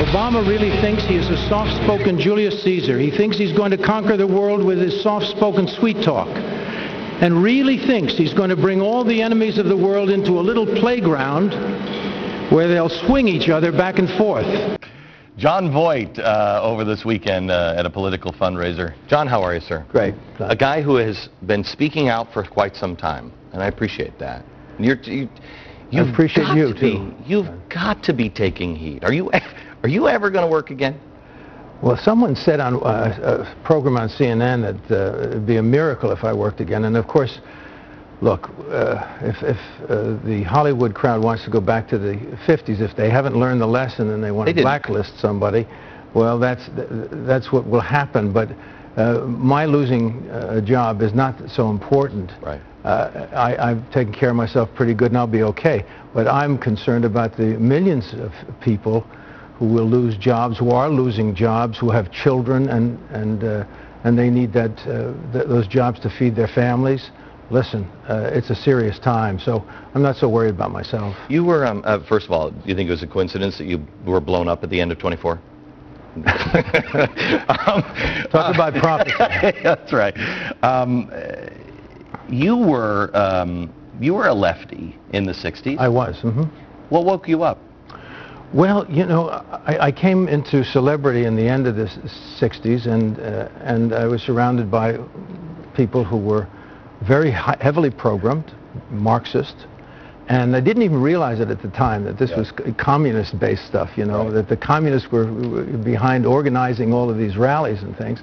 Obama really thinks he is a soft-spoken Julius Caesar. He thinks he's going to conquer the world with his soft-spoken sweet talk, and really thinks he's going to bring all the enemies of the world into a little playground where they'll swing each other back and forth. John Voight over this weekend at a political fundraiser. John, how are you, sir? Great. A guy who has been speaking out for quite some time, and I appreciate that. You appreciate you too. You've got to be taking heat. Are you ever going to work again? Well, someone said on a program on CNN that it'd be a miracle if I worked again. And of course, look, if the Hollywood crowd wants to go back to the 50s, if they haven't learned the lesson and they want to blacklist somebody, well, that's what will happen. But my losing a job is not so important. Right. I've taken care of myself pretty good, and I'll be okay. But I'm concerned about the millions of people who will lose jobs, who are losing jobs, who have children, and they need those jobs to feed their families. Listen, it's a serious time, so I'm not so worried about myself. You were, first of all, do you think it was a coincidence that you were blown up at the end of 24? Talk about prophecy. That's right. You were a lefty in the 60s. I was. Mm-hmm. What woke you up? Well, you know, I came into celebrity in the end of the 60s, and I was surrounded by people who were very heavily programmed, Marxist, and I didn't even realize it at the time that this was communist-based stuff, you know, that the communists were behind organizing all of these rallies and things.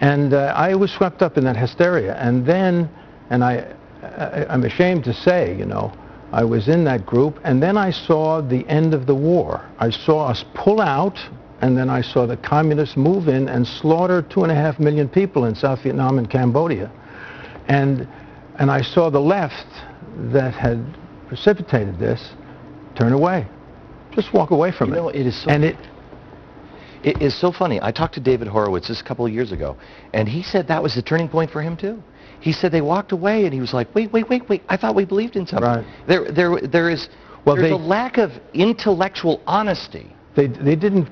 And I was swept up in that hysteria, and then, I'm ashamed to say, you know, I was in that group, and then I saw the end of the war. I saw us pull out, and then I saw the communists move in and slaughter 2.5 million people in South Vietnam and Cambodia. And I saw the left that had precipitated this turn away. Just walk away from it. You know, it is so... And it is so funny. I talked to David Horowitz just a couple of years ago, and he said that was the turning point for him too. He said they walked away, and he was like, wait, I thought we believed in something. Right. There's a lack of intellectual honesty. They didn't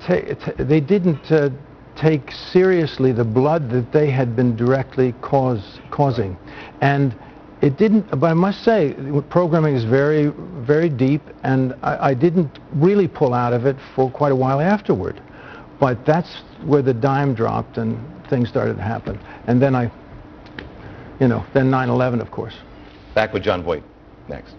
take seriously the blood that they had been directly causing. And it didn't, but I must say, programming is very, very deep, and I didn't really pull out of it for quite a while afterward. But that's where the dime dropped and things started to happen. And then then 9/11, of course. Back with John Voight next.